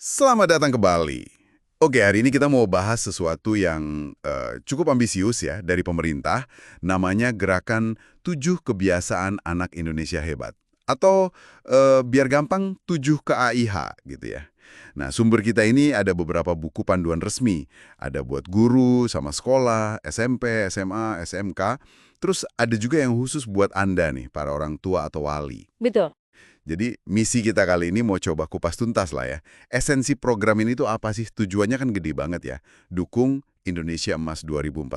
Selamat datang ke Bali. Oke, hari ini kita mau bahas sesuatu yang cukup ambisius ya dari pemerintah, namanya Gerakan 7 Kebiasaan Anak Indonesia Hebat. Atau biar gampang 7 KAIH gitu ya. Nah, sumber kita ini ada beberapa buku panduan resmi. Ada buat guru, sama sekolah, SMP, SMA, SMK. Terus ada juga yang khusus buat Anda nih, para orang tua atau wali. Betul. Jadi misi kita kali ini mau coba kupas tuntas lah ya. Esensi program ini tuh apa sih? Tujuannya kan gede banget ya. Dukung Indonesia Emas 2045.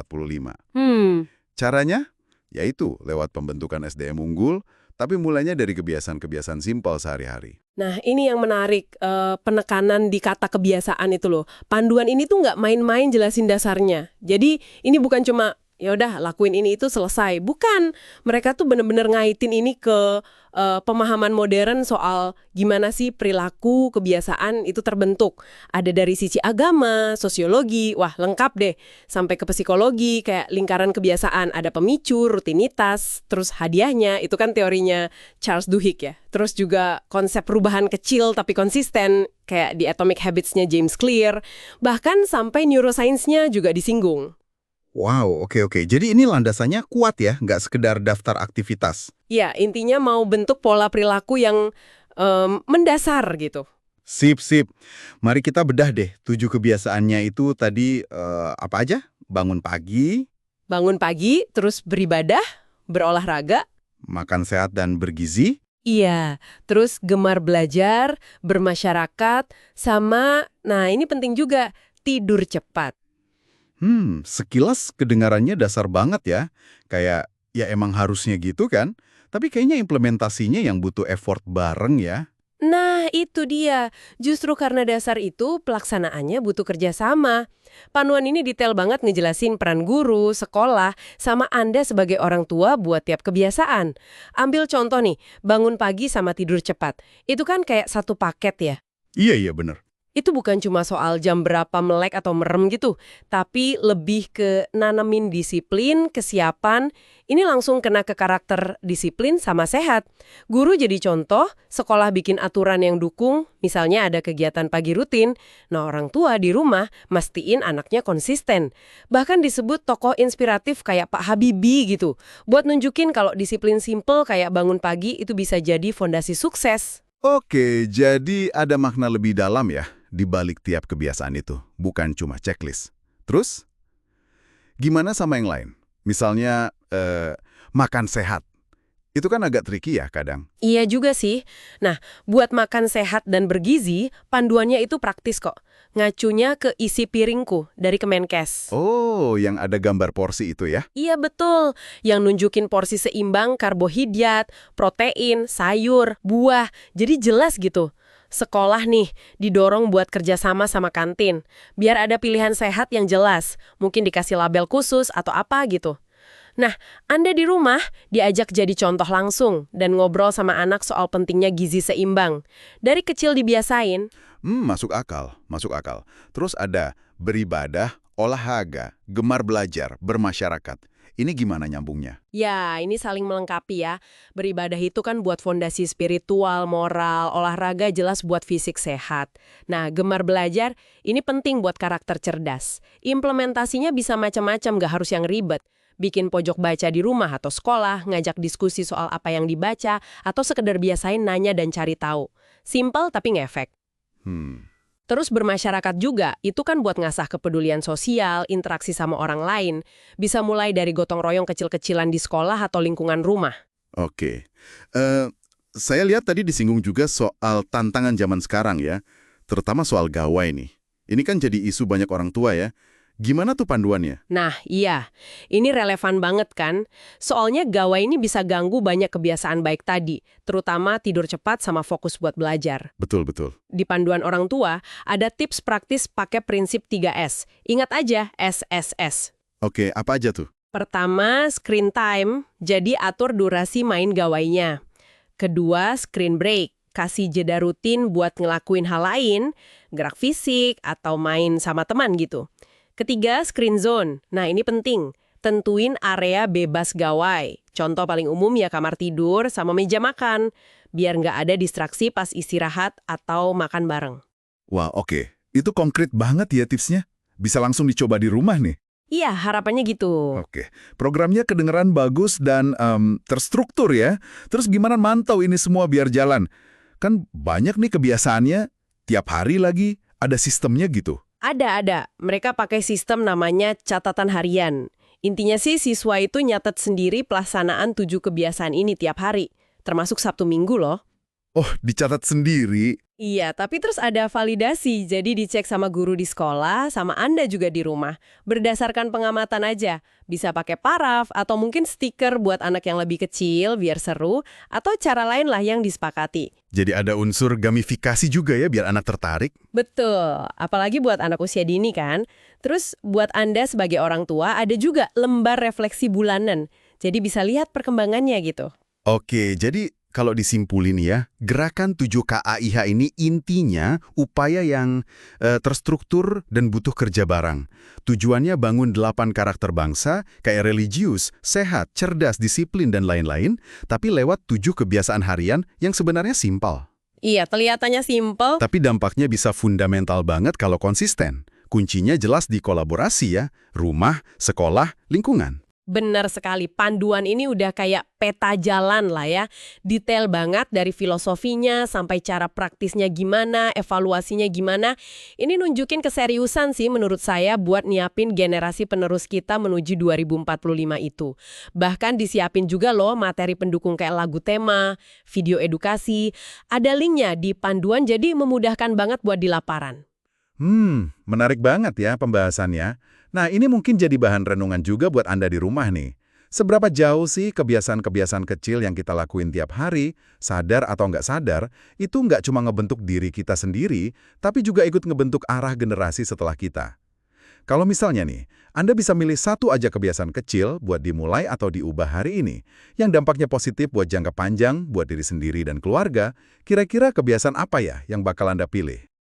Caranya? Yaitu lewat pembentukan SDM unggul, tapi mulainya dari kebiasaan-kebiasaan simpel sehari-hari. Nah, ini yang menarik, penekanan di kata kebiasaan itu loh. Panduan ini tuh nggak main-main jelasin dasarnya. Jadi, ini bukan cuma, ya udah lakuin ini itu selesai. Bukan, mereka tuh bener-bener ngaitin ini ke pemahaman modern soal gimana sih perilaku, kebiasaan itu terbentuk. Ada dari sisi agama, sosiologi, wah lengkap deh. Sampai ke psikologi, kayak lingkaran kebiasaan. Ada pemicu, rutinitas, terus hadiahnya, itu kan teorinya Charles Duhigg ya. Terus juga konsep perubahan kecil tapi konsisten, kayak di Atomic Habits-nya James Clear. Bahkan sampai neuroscience-nya juga disinggung. Wow, oke. Jadi ini landasannya kuat ya, nggak sekedar daftar aktivitas. Ya, intinya mau bentuk pola perilaku yang mendasar gitu. Sip. Mari kita bedah deh 7 kebiasaannya itu tadi apa aja? Bangun pagi, Bangun pagi, terus beribadah, berolahraga. makan sehat dan bergizi. Iya, terus gemar belajar, bermasyarakat, sama, nah ini penting juga, tidur cepat. Sekilas kedengarannya dasar banget ya. Kayak, ya emang harusnya gitu kan? Tapi kayaknya implementasinya yang butuh effort bareng ya. Nah, itu dia. Justru karena dasar itu, pelaksanaannya butuh kerjasama. Panduan ini detail banget ngejelasin peran guru, sekolah, sama Anda sebagai orang tua buat tiap kebiasaan. Ambil contoh nih, bangun pagi sama tidur cepat. Itu kan kayak satu paket ya. Iya, bener. Itu bukan cuma soal jam berapa melek atau merem gitu, tapi lebih ke nanamin disiplin, kesiapan, ini langsung kena ke karakter disiplin sama sehat. Guru jadi contoh, sekolah bikin aturan yang dukung, misalnya ada kegiatan pagi rutin, nah orang tua di rumah mastiin anaknya konsisten. Bahkan disebut tokoh inspiratif kayak Pak Habibie gitu, buat nunjukin kalau disiplin simple kayak bangun pagi itu bisa jadi fondasi sukses. Oke, jadi ada makna lebih dalam ya di balik tiap kebiasaan itu, bukan cuma checklist. Terus, gimana sama yang lain? Misalnya, makan sehat. Itu kan agak tricky ya kadang. Iya juga sih. Nah, buat makan sehat dan bergizi, panduannya itu praktis kok. Ngacunya ke isi piringku dari Kemenkes. Oh, yang ada gambar porsi itu ya? Iya betul, yang nunjukin porsi seimbang karbohidrat, protein, sayur, buah. Jadi jelas gitu. Sekolah nih, didorong buat kerjasama sama kantin. Biar ada pilihan sehat yang jelas. Mungkin dikasih label khusus atau apa gitu. Nah, Anda di rumah diajak jadi contoh langsung dan ngobrol sama anak soal pentingnya gizi seimbang. Dari kecil dibiasain. Masuk akal. Terus ada beribadah, olahraga, gemar belajar, bermasyarakat. Ini gimana nyambungnya? Ya, ini saling melengkapi ya. Beribadah itu kan buat fondasi spiritual, moral, olahraga jelas buat fisik sehat. Nah, gemar belajar ini penting buat karakter cerdas. Implementasinya bisa macam-macam, gak harus yang ribet. Bikin pojok baca di rumah atau sekolah, ngajak diskusi soal apa yang dibaca, atau sekedar biasain nanya dan cari tahu. Simpel tapi ngefek. Terus bermasyarakat juga, itu kan buat ngasah kepedulian sosial, interaksi sama orang lain. Bisa mulai dari gotong royong kecil-kecilan di sekolah atau lingkungan rumah. Oke. Saya lihat tadi disinggung juga soal tantangan zaman sekarang ya, terutama soal gawai nih. Ini kan jadi isu banyak orang tua ya. Gimana tuh panduannya? Nah, iya. Ini relevan banget kan? Soalnya gawai ini bisa ganggu banyak kebiasaan baik tadi, terutama tidur cepat sama fokus buat belajar. Betul. Di panduan orang tua, ada tips praktis pakai prinsip 3S. Ingat aja, SSS. Oke, apa aja tuh? Pertama, screen time, jadi atur durasi main gawainya. Kedua, screen break, kasih jeda rutin buat ngelakuin hal lain, gerak fisik, atau main sama teman gitu. Ketiga, screen zone. Nah, ini penting. Tentuin area bebas gawai. Contoh paling umum ya kamar tidur sama meja makan. Biar nggak ada distraksi pas istirahat atau makan bareng. Wah, oke. Itu konkret banget ya tipsnya. Bisa langsung dicoba di rumah nih. Iya, harapannya gitu. Oke. Programnya kedengeran bagus dan terstruktur ya. Terus gimana mantau ini semua biar jalan? Kan banyak nih kebiasaannya, tiap hari lagi ada sistemnya gitu. Ada. Mereka pakai sistem namanya catatan harian. Intinya sih siswa itu nyatet sendiri pelaksanaan 7 kebiasaan ini tiap hari. Termasuk Sabtu Minggu loh. Oh, dicatat sendiri. Iya, tapi terus ada validasi. Jadi dicek sama guru di sekolah, sama Anda juga di rumah. Berdasarkan pengamatan aja. Bisa pakai paraf, atau mungkin stiker buat anak yang lebih kecil, biar seru, atau cara lain lah yang disepakati. Jadi ada unsur gamifikasi juga ya biar anak tertarik. Betul, apalagi buat anak usia dini kan. Terus buat Anda sebagai orang tua, ada juga lembar refleksi bulanan. Jadi bisa lihat perkembangannya gitu. Oke, jadi kalau disimpulin ya, gerakan 7KAIH ini intinya upaya yang terstruktur dan butuh kerja bareng. Tujuannya bangun 8 karakter bangsa, kayak religius, sehat, cerdas, disiplin, dan lain-lain, tapi lewat 7 kebiasaan harian yang sebenarnya simpel. Iya, kelihatannya simpel. Tapi dampaknya bisa fundamental banget kalau konsisten. Kuncinya jelas di kolaborasi ya, rumah, sekolah, lingkungan. Benar sekali, panduan ini udah kayak peta jalan lah ya. Detail banget dari filosofinya sampai cara praktisnya gimana, evaluasinya gimana. Ini nunjukin keseriusan sih menurut saya buat nyiapin generasi penerus kita menuju 2045 itu. Bahkan disiapin juga loh materi pendukung kayak lagu tema, video edukasi. Ada linknya di panduan jadi memudahkan banget buat di laparan. Menarik banget ya pembahasannya. Nah, ini mungkin jadi bahan renungan juga buat Anda di rumah nih. Seberapa jauh sih kebiasaan-kebiasaan kecil yang kita lakuin tiap hari, sadar atau nggak sadar, itu nggak cuma ngebentuk diri kita sendiri, tapi juga ikut ngebentuk arah generasi setelah kita. Kalau misalnya nih, Anda bisa milih satu aja kebiasaan kecil buat dimulai atau diubah hari ini, yang dampaknya positif buat jangka panjang, buat diri sendiri dan keluarga, kira-kira kebiasaan apa ya yang bakal Anda pilih?